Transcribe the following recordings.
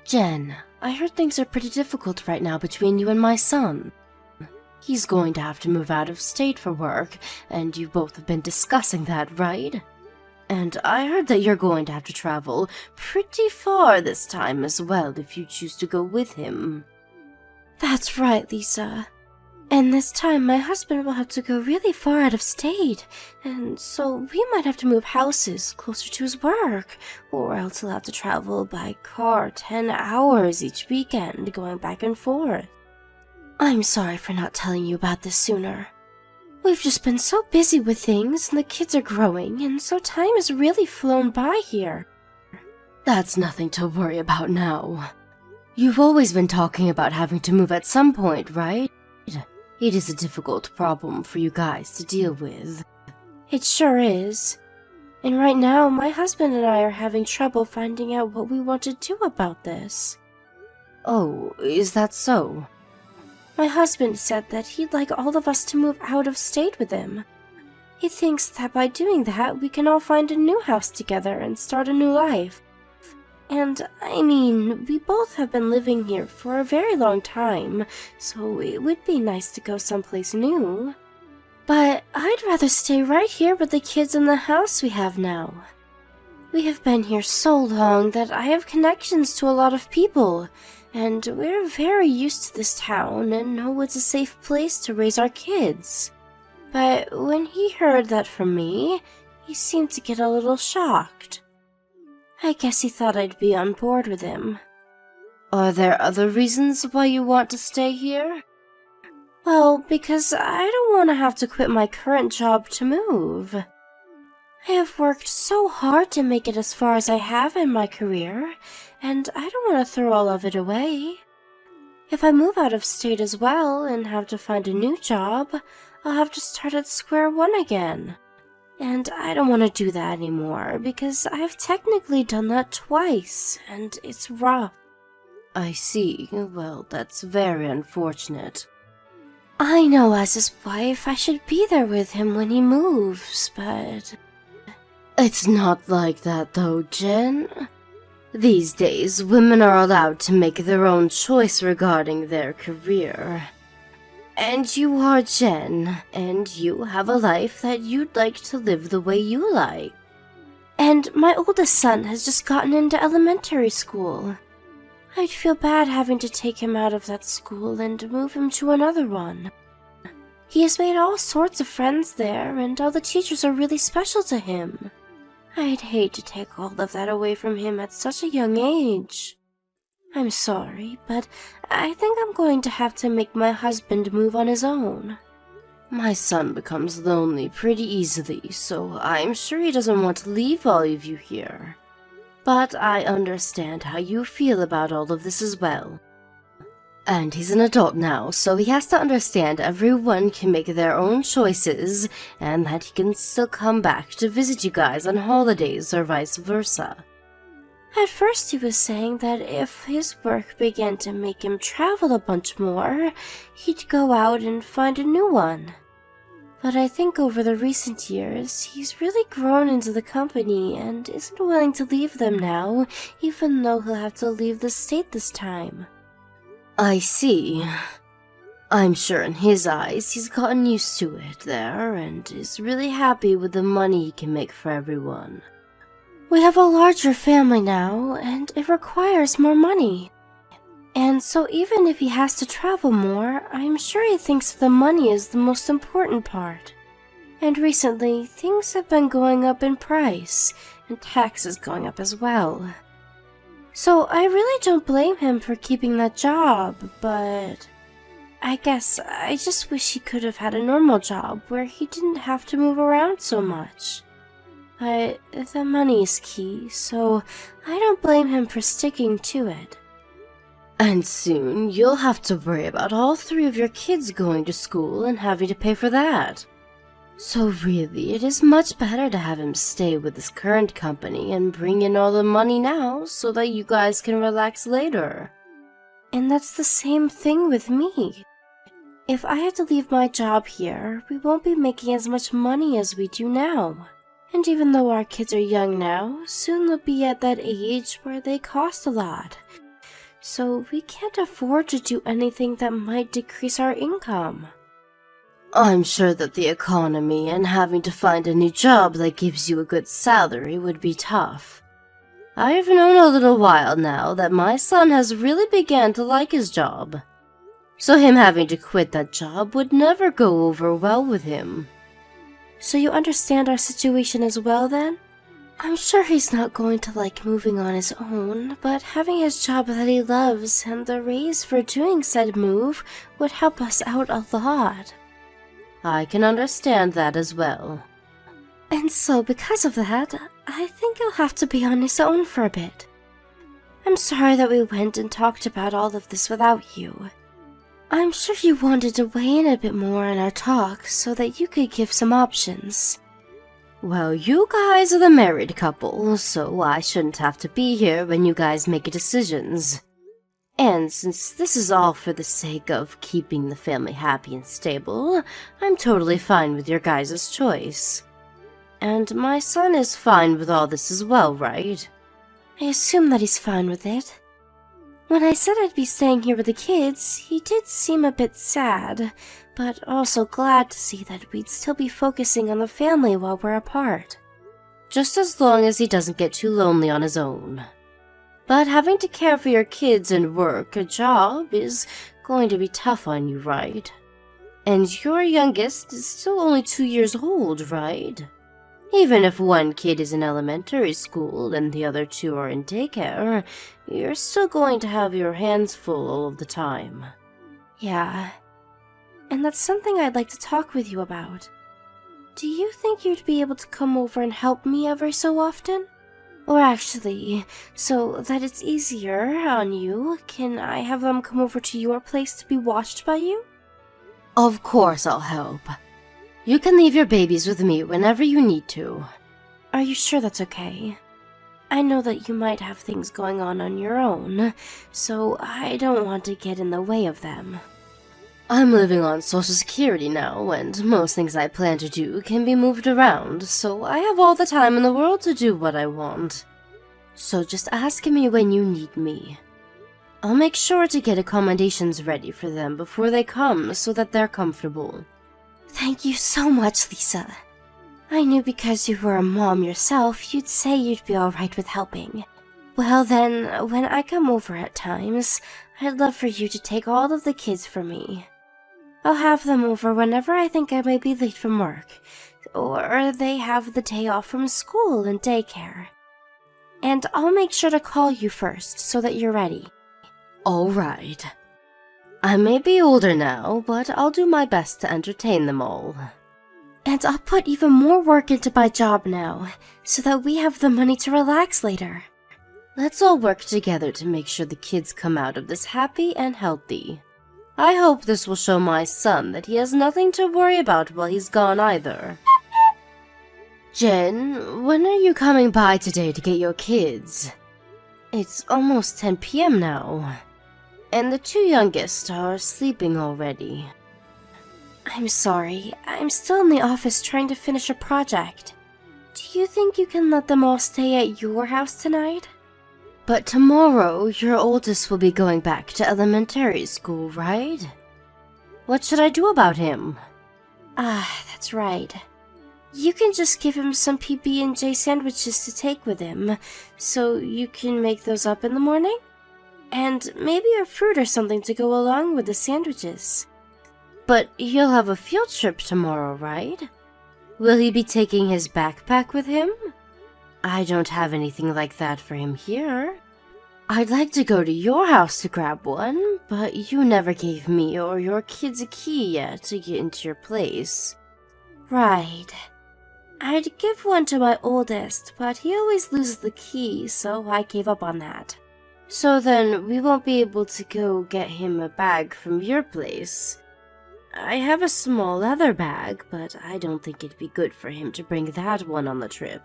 Jen, I heard things are pretty difficult right now between you and my son. He's going to have to move out of state for work, and you both have been discussing that, right? And I heard that you're going to have to travel pretty far this time as well if you choose to go with him. That's right, Lisa. And this time my husband will have to go really far out of state, and so we might have to move houses closer to his work, or else he'll have to travel by car 10 hours each weekend, going back and forth. I'm sorry for not telling you about this sooner. We've just been so busy with things, and the kids are growing, and so time has really flown by here. That's nothing to worry about now. You've always been talking about having to move at some point, right? It is a difficult problem for you guys to deal with. It sure is. And right now, my husband and I are having trouble finding out what we want to do about this. Oh, is that so? My husband said that he'd like all of us to move out of state with him. He thinks that by doing that, we can all find a new house together and start a new life. And, I mean, we both have been living here for a very long time, so it would be nice to go someplace new. But I'd rather stay right here with the kids in the house we have now. We have been here so long that I have connections to a lot of people, and we're very used to this town and know it's a safe place to raise our kids. But when he heard that from me, he seemed to get a little shocked. I guess he thought I'd be on board with him. Are there other reasons why you want to stay here? Well, because I don't want to have to quit my current job to move. I have worked so hard to make it as far as I have in my career, and I don't want to throw all of it away. If I move out of state as well and have to find a new job, I'll have to start at square one again. And I don't want to do that anymore, because I've technically done that twice, and it's rough. I see. Well, that's very unfortunate. I know as his wife I should be there with him when he moves, but... It's not like that though, Jen. These days, women are allowed to make their own choice regarding their career. And you are Jen, and you have a life that you'd like to live the way you like. And my oldest son has just gotten into elementary school. I'd feel bad having to take him out of that school and move him to another one. He has made all sorts of friends there, and all the teachers are really special to him. I'd hate to take all of that away from him at such a young age. I'm sorry, but I think I'm going to have to make my husband move on his own. My son becomes lonely pretty easily, so I'm sure he doesn't want to leave all of you here. But I understand how you feel about all of this as well. And he's an adult now, so he has to understand everyone can make their own choices, and that he can still come back to visit you guys on holidays or vice versa. At first he was saying that if his work began to make him travel a bunch more, he'd go out and find a new one. But I think over the recent years, he's really grown into the company and isn't willing to leave them now, even though he'll have to leave the state this time. I see. I'm sure in his eyes he's gotten used to it there and is really happy with the money he can make for everyone. We have a larger family now, and it requires more money. And so even if he has to travel more, I'm sure he thinks the money is the most important part. And recently, things have been going up in price, and taxes going up as well. So I really don't blame him for keeping that job, but I guess I just wish he could have had a normal job where he didn't have to move around so much. But the money is key, so I don't blame him for sticking to it. And soon you'll have to worry about all 3 of your kids going to school and having to pay for that. So really, it is much better to have him stay with his current company and bring in all the money now so that you guys can relax later. And that's the same thing with me. If I have to leave my job here, we won't be making as much money as we do now. And even though our kids are young now, soon they'll be at that age where they cost a lot. so we can't afford to do anything that might decrease our income. I'm sure that the economy and having to find a new job that gives you a good salary would be tough. I've known a little while now that my son has really began to like his job. So him having to quit that job would never go over well with him. So you understand our situation as well, then? I'm sure he's not going to like moving on his own, but having his job that he loves and the raise for doing said move would help us out a lot. I can understand that as well. And so because of that, I think he'll have to be on his own for a bit. I'm sorry that we went and talked about all of this without you. I'm sure you wanted to weigh in a bit more in our talk so that you could give some options. Well, you guys are the married couple, so I shouldn't have to be here when you guys make decisions. And since this is all for the sake of keeping the family happy and stable, I'm totally fine with your guys' choice. And my son is fine with all this as well, right? I assume that he's fine with it. When I said I'd be staying here with the kids, he did seem a bit sad, but also glad to see that we'd still be focusing on the family while we're apart. Just as long as he doesn't get too lonely on his own. But having to care for your kids and work a job is going to be tough on you, right? And your youngest is still only 2 years old, right? Even if one kid is in elementary school and the other 2 are in daycare, you're still going to have your hands full all of the time. Yeah, and that's something I'd like to talk with you about. Do you think you'd be able to come over and help me every so often? Or actually, so that it's easier on you, can I have them come over to your place to be watched by you? Of course I'll help. You can leave your babies with me whenever you need to. Are you sure that's okay? I know that you might have things going on your own, so I don't want to get in the way of them. I'm living on Social Security now, and most things I plan to do can be moved around, so I have all the time in the world to do what I want. So just ask me when you need me. I'll make sure to get accommodations ready for them before they come so that they're comfortable. Thank you so much, Lisa. I knew because you were a mom yourself, you'd say you'd be alright with helping. Well then, when I come over at times, I'd love for you to take all of the kids for me. I'll have them over whenever I think I may be late from work, or they have the day off from school and daycare. And I'll make sure to call you first so that you're ready. All right. I may be older now, but I'll do my best to entertain them all. And I'll put even more work into my job now, so that we have the money to relax later. Let's all work together to make sure the kids come out of this happy and healthy. I hope this will show my son that he has nothing to worry about while he's gone either. Jen, when are you coming by today to get your kids? It's almost 10 p.m. now, and the 2 youngest are sleeping already. I'm sorry, I'm still in the office trying to finish a project. Do you think you can let them all stay at your house tonight? But tomorrow, your oldest will be going back to elementary school, right? What should I do about him? Ah, that's right. You can just give him some PB&J sandwiches to take with him, so you can make those up in the morning? And maybe a fruit or something to go along with the sandwiches. But he'll have a field trip tomorrow, right? Will he be taking his backpack with him? I don't have anything like that for him here. I'd like to go to your house to grab one, but you never gave me or your kids a key yet to get into your place. Right. I'd give one to my oldest, but he always loses the key, so I gave up on that. So then we won't be able to go get him a bag from your place. I have a small leather bag, but I don't think it'd be good for him to bring that one on the trip.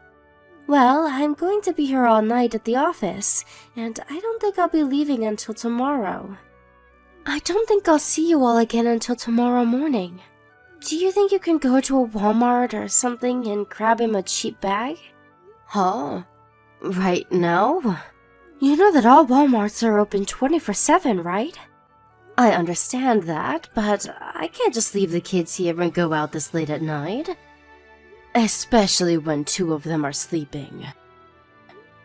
Well, I'm going to be here all night at the office, and I don't think I'll be leaving until tomorrow. I don't think I'll see you all again until tomorrow morning. Do you think you can go to a Walmart or something and grab him a cheap bag? Huh? Right now? You know that all Walmarts are open 24/7, right? I understand that, but I can't just leave the kids here and go out this late at night. Especially when two of them are sleeping.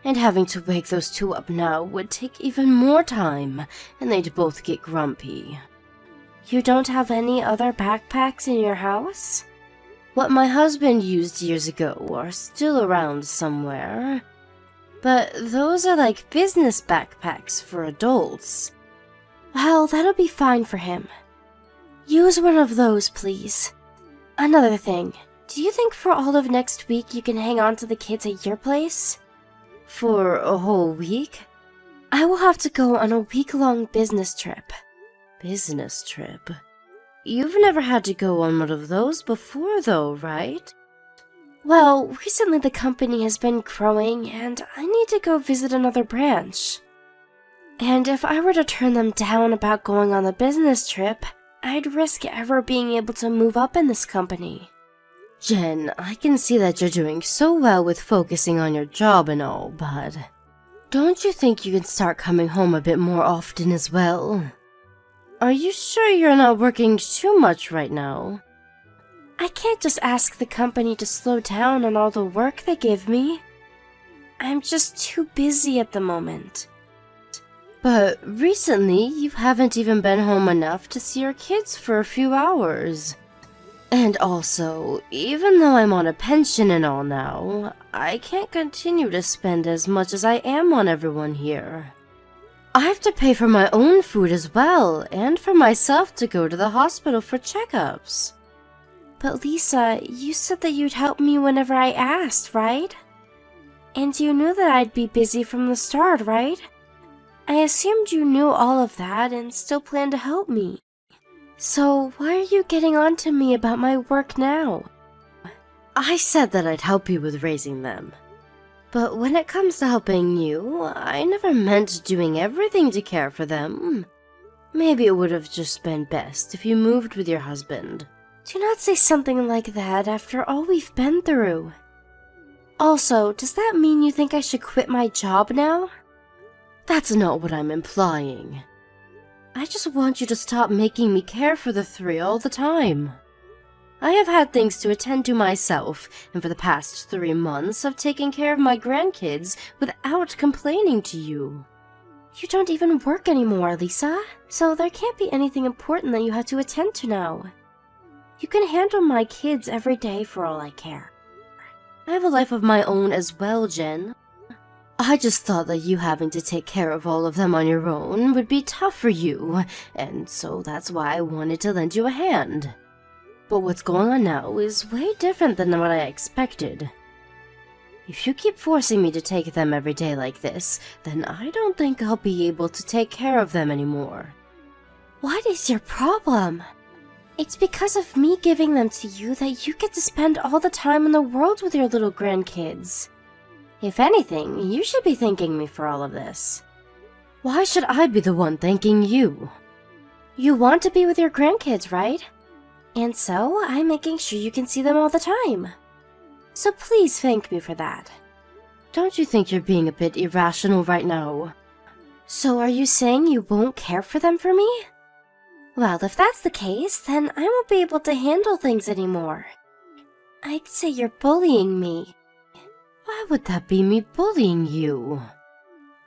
And having to wake those two up now would take even more time, and they'd both get grumpy. You don't have any other backpacks in your house? What my husband used years ago are still around somewhere. But those are like business backpacks for adults. Well, that'll be fine for him. Use one of those, please. Another thing, do you think for all of next week you can hang on to the kids at your place? For a whole week? I will have to go on a week-long business trip. Business trip? You've never had to go on one of those before, though, right? Well, recently the company has been growing, and I need to go visit another branch. And if I were to turn them down about going on the business trip, I'd risk ever being able to move up in this company. Jen, I can see that you're doing so well with focusing on your job and all, but don't you think you can start coming home a bit more often as well? Are you sure you're not working too much right now? I can't just ask the company to slow down on all the work they give me. I'm just too busy at the moment. But recently, you haven't even been home enough to see your kids for a few hours. And also, even though I'm on a pension and all now, I can't continue to spend as much as I am on everyone here. I have to pay for my own food as well, and for myself to go to the hospital for checkups. But Lisa, you said that you'd help me whenever I asked, right? And you knew that I'd be busy from the start, right? I assumed you knew all of that and still planned to help me. So why are you getting on to me about my work now? I said that I'd help you with raising them. But when it comes to helping you, I never meant doing everything to care for them. Maybe it would have just been best if you moved with your husband. Do not say something like that after all we've been through. Also, does that mean you think I should quit my job now? That's not what I'm implying. I just want you to stop making me care for the three all the time. I have had things to attend to myself, and for the past 3 months I've taken care of my grandkids without complaining to you. You don't even work anymore, Lisa, so there can't be anything important that you have to attend to now. You can handle my kids every day for all I care. I have a life of my own as well, Jen. I just thought that you having to take care of all of them on your own would be tough for you, and so that's why I wanted to lend you a hand. But what's going on now is way different than what I expected. If you keep forcing me to take them every day like this, then I don't think I'll be able to take care of them anymore. What is your problem? It's because of me giving them to you that you get to spend all the time in the world with your little grandkids. If anything, you should be thanking me for all of this. Why should I be the one thanking you? You want to be with your grandkids, right? And so, I'm making sure you can see them all the time. So please thank me for that. Don't you think you're being a bit irrational right now? So are you saying you won't care for them for me? Well, if that's the case, then I won't be able to handle things anymore. I'd say you're bullying me. Why would that be me bullying you?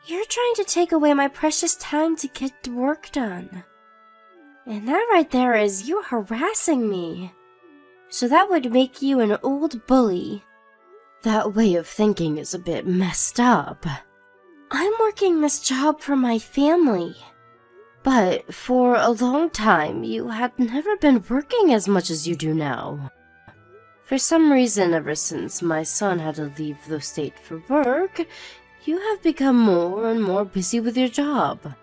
You're trying to take away my precious time to get work done. And that right there is you harassing me. So that would make you an old bully. That way of thinking is a bit messed up. I'm working this job for my family. But for a long time, you had never been working as much as you do now. For some reason, ever since my son had to leave the state for work, you have become more and more busy with your job.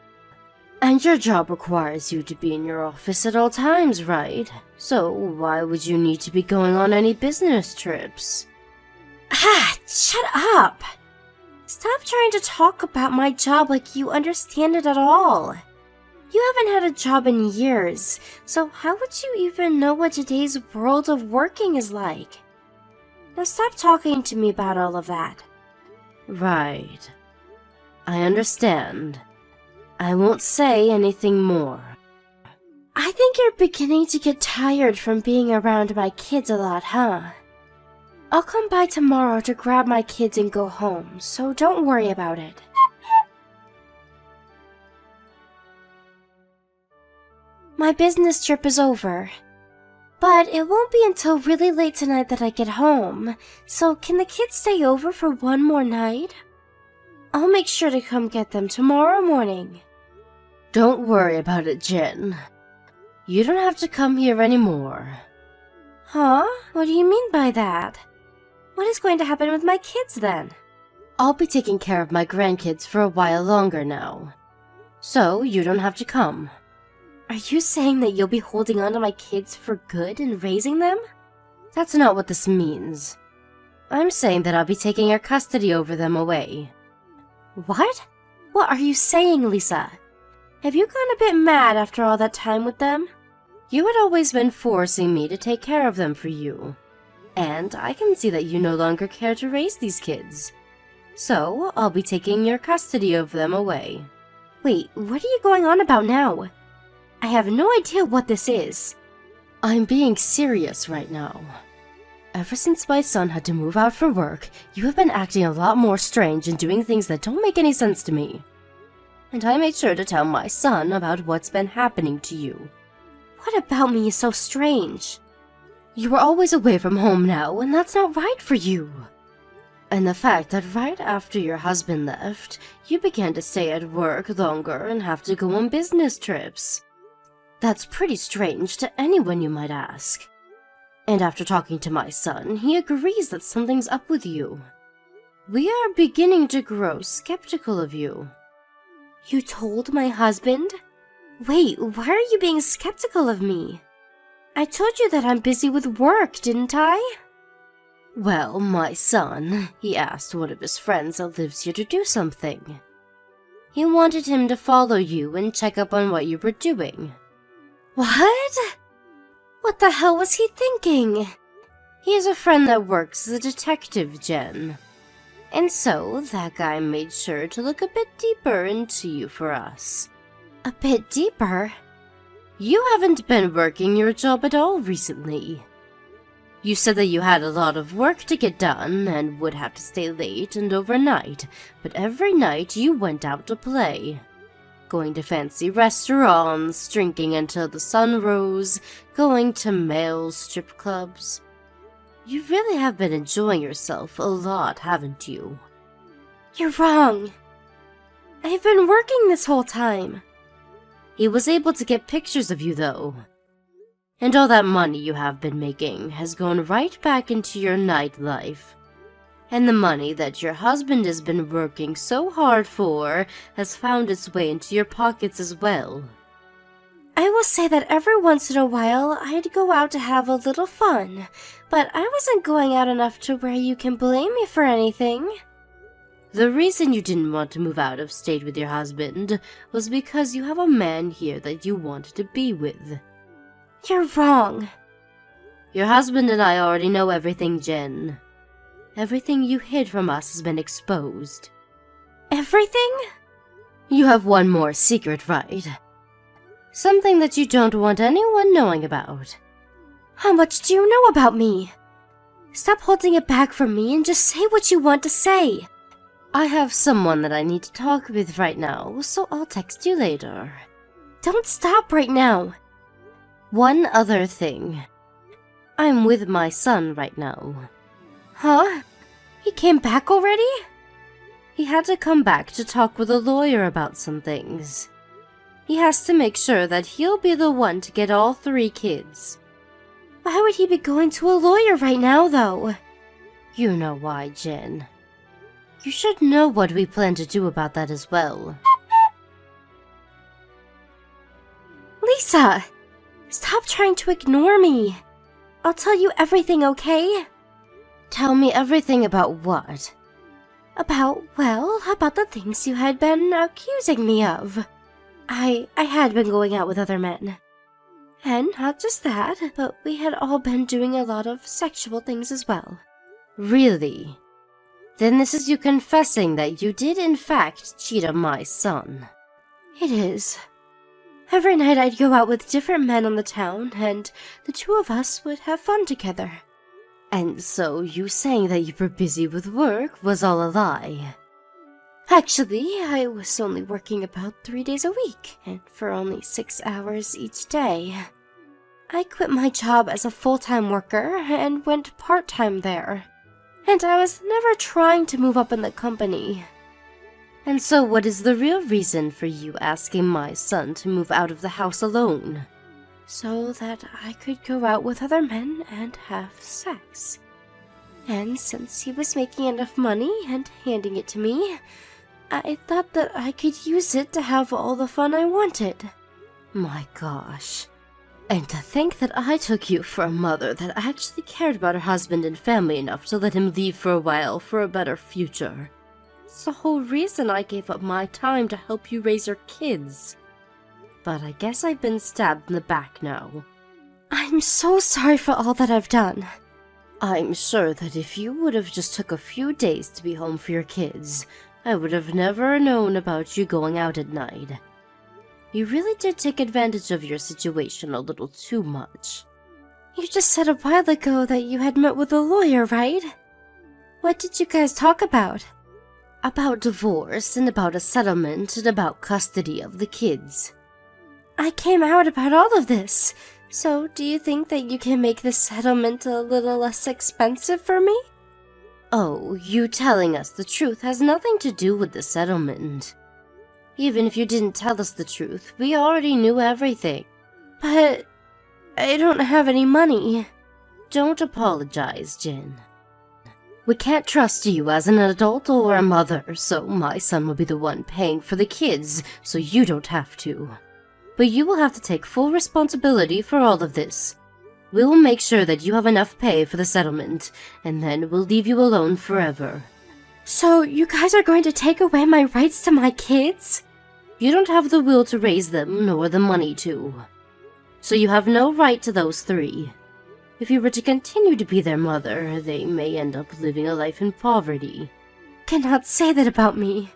And your job requires you to be in your office at all times, right? So why would you need to be going on any business trips? Ah, shut up! Stop trying to talk about my job like you understand it at all. You haven't had a job in years, so how would you even know what today's world of working is like? Now stop talking to me about all of that. Right. I understand. I won't say anything more. I think you're beginning to get tired from being around my kids a lot, huh? I'll come by tomorrow to grab my kids and go home, so don't worry about it. My business trip is over, but it won't be until really late tonight that I get home, so can the kids stay over for one more night? I'll make sure to come get them tomorrow morning. Don't worry about it, Jen. You don't have to come here anymore. Huh? What do you mean by that? What is going to happen with my kids then? I'll be taking care of my grandkids for a while longer now. So you don't have to come. Are you saying that you'll be holding on to my kids for good and raising them? That's not what this means. I'm saying that I'll be taking your custody over them away. What? What are you saying, Lisa? Have you gone a bit mad after all that time with them? You had always been forcing me to take care of them for you. And I can see that you no longer care to raise these kids. So I'll be taking your custody of them away. Wait, what are you going on about now? I have no idea what this is. I'm being serious right now. Ever since my son had to move out for work, you have been acting a lot more strange and doing things that don't make any sense to me. And I made sure to tell my son about what's been happening to you. What about me is so strange? You are always away from home now, and that's not right for you. And the fact that right after your husband left, you began to stay at work longer and have to go on business trips. That's pretty strange to anyone, you might ask. And after talking to my son, he agrees that something's up with you. We are beginning to grow skeptical of you. You told my husband? Wait, why are you being skeptical of me? I told you that I'm busy with work, didn't I? Well, my son, he asked one of his friends that lives here to do something. He wanted him to follow you and check up on what you were doing. What? What the hell was he thinking? He has a friend that works as a detective, Jen. And so, that guy made sure to look a bit deeper into you for us. A bit deeper? You haven't been working your job at all recently. You said that you had a lot of work to get done and would have to stay late and overnight, but every night you went out to play. Going to fancy restaurants, drinking until the sun rose, going to male strip clubs. You really have been enjoying yourself a lot, haven't you? You're wrong. I've been working this whole time. He was able to get pictures of you, though. And all that money you have been making has gone right back into your nightlife. And the money that your husband has been working so hard for has found its way into your pockets as well. I will say that every once in a while I'd go out to have a little fun, but I wasn't going out enough to where you can blame me for anything. The reason you didn't want to move out of state with your husband was because you have a man here that you wanted to be with. You're wrong. Your husband and I already know everything, Jen. Everything you hid from us has been exposed. Everything? You have one more secret, right? Something that you don't want anyone knowing about. How much do you know about me? Stop holding it back from me and just say what you want to say. I have someone that I need to talk with right now, so I'll text you later. Don't stop right now. One other thing. I'm with my son right now. Huh? He came back already? He had to come back to talk with a lawyer about some things. He has to make sure that he'll be the one to get all 3 kids. Why would he be going to a lawyer right now, though? You know why, Jen. You should know what we plan to do about that as well. Lisa! Stop trying to ignore me. I'll tell you everything, okay? Tell me everything about what? About the things you had been accusing me of. I had been going out with other men. And not just that, but we had all been doing a lot of sexual things as well. Really? Then this is you confessing that you did in fact cheat on my son. It is. Every night I'd go out with different men on the town, and the two of us would have fun together. And so you saying that you were busy with work was all a lie? Actually, I was only working about 3 days a week, and for only 6 hours each day. I quit my job as a full-time worker and went part-time there. And I was never trying to move up in the company. And so what is the real reason for you asking my son to move out of the house alone? So that I could go out with other men and have sex. And since he was making enough money and handing it to me, I thought that I could use it to have all the fun I wanted. My gosh. And to think that I took you for a mother that actually cared about her husband and family enough to let him leave for a while for a better future. It's the whole reason I gave up my time to help you raise your kids. But I guess I've been stabbed in the back now. I'm so sorry for all that I've done. I'm sure that if you would have just took a few days to be home for your kids, I would have never known about you going out at night. You really did take advantage of your situation a little too much. You just said a while ago that you had met with a lawyer, right? What did you guys talk about? About divorce, and about a settlement, and about custody of the kids. I came out about all of this, so do you think that you can make the settlement a little less expensive for me? Oh, you telling us the truth has nothing to do with the settlement. Even if you didn't tell us the truth, we already knew everything. But I don't have any money. Don't apologize, Jin. We can't trust you as an adult or a mother, so my son will be the one paying for the kids, so you don't have to. But you will have to take full responsibility for all of this. We'll make sure that you have enough pay for the settlement, and then we'll leave you alone forever. So you guys are going to take away my rights to my kids? You don't have the will to raise them, nor the money to. So you have no right to those 3. If you were to continue to be their mother, they may end up living a life in poverty. Cannot say that about me.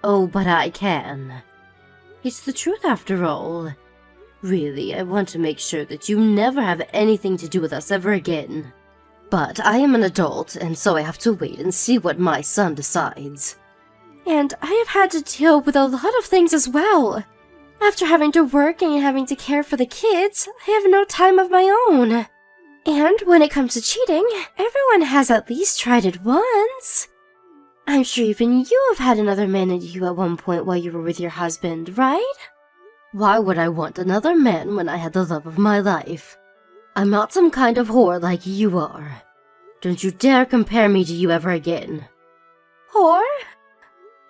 Oh, but I can. It's the truth after all. Really, I want to make sure that you never have anything to do with us ever again. But I am an adult, and so I have to wait and see what my son decides. And I have had to deal with a lot of things as well. After having to work and having to care for the kids, I have no time of my own. And when it comes to cheating, everyone has at least tried it once. I'm sure even you have had another man at you at one point while you were with your husband, right? Why would I want another man when I had the love of my life? I'm not some kind of whore like you are. Don't you dare compare me to you ever again. Whore?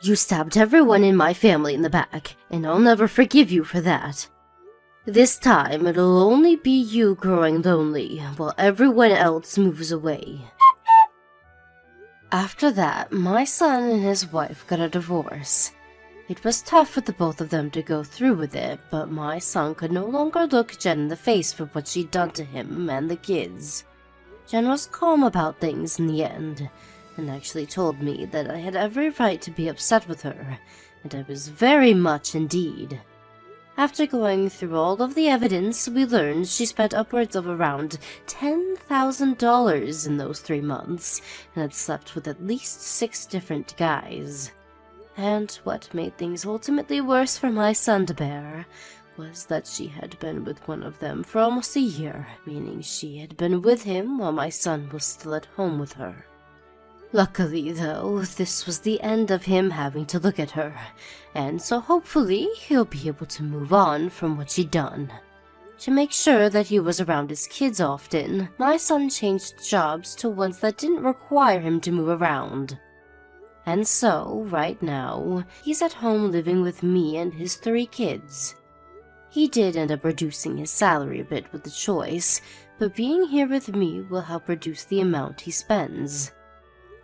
You stabbed everyone in my family in the back, and I'll never forgive you for that. This time, it'll only be you growing lonely, while everyone else moves away. After that, my son and his wife got a divorce. It was tough for the both of them to go through with it, but my son could no longer look Jen in the face for what she'd done to him and the kids. Jen was calm about things in the end, and actually told me that I had every right to be upset with her, and I was very much indeed. After going through all of the evidence, we learned she spent upwards of around $10,000 in those 3 months, and had slept with at least 6 different guys. And what made things ultimately worse for my son to bear was that she had been with one of them for almost a year, meaning she had been with him while my son was still at home with her. Luckily, though, this was the end of him having to look at her, and so hopefully he'll be able to move on from what she'd done. To make sure that he was around his kids often, my son changed jobs to ones that didn't require him to move around. And so, right now, he's at home living with me and his 3 kids. He did end up reducing his salary a bit with the choice, but being here with me will help reduce the amount he spends.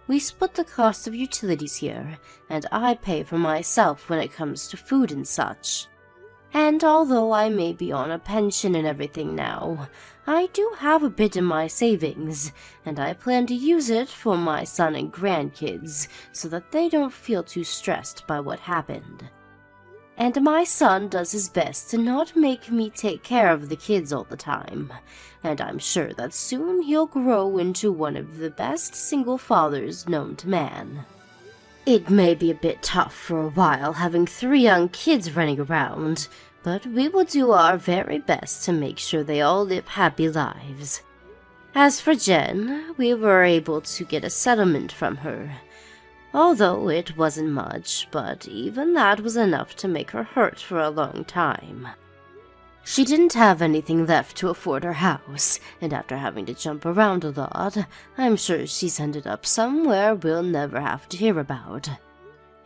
We split the cost of utilities here, and I pay for myself when it comes to food and such. And although I may be on a pension and everything now, I do have a bit in my savings, and I plan to use it for my son and grandkids so that they don't feel too stressed by what happened. And my son does his best to not make me take care of the kids all the time, and I'm sure that soon he'll grow into one of the best single fathers known to man. It may be a bit tough for a while having 3 young kids running around, but we will do our very best to make sure they all live happy lives. As for Jen, we were able to get a settlement from her. Although it wasn't much, but even that was enough to make her hurt for a long time. She didn't have anything left to afford her house, and after having to jump around a lot, I'm sure she's ended up somewhere we'll never have to hear about.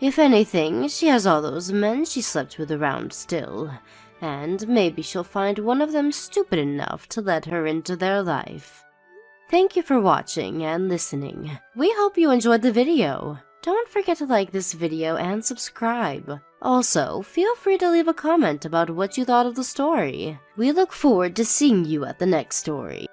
If anything, she has all those men she slept with around still, and maybe she'll find one of them stupid enough to let her into their life. Thank you for watching and listening. We hope you enjoyed the video. Don't forget to like this video and subscribe. Also, feel free to leave a comment about what you thought of the story. We look forward to seeing you at the next story.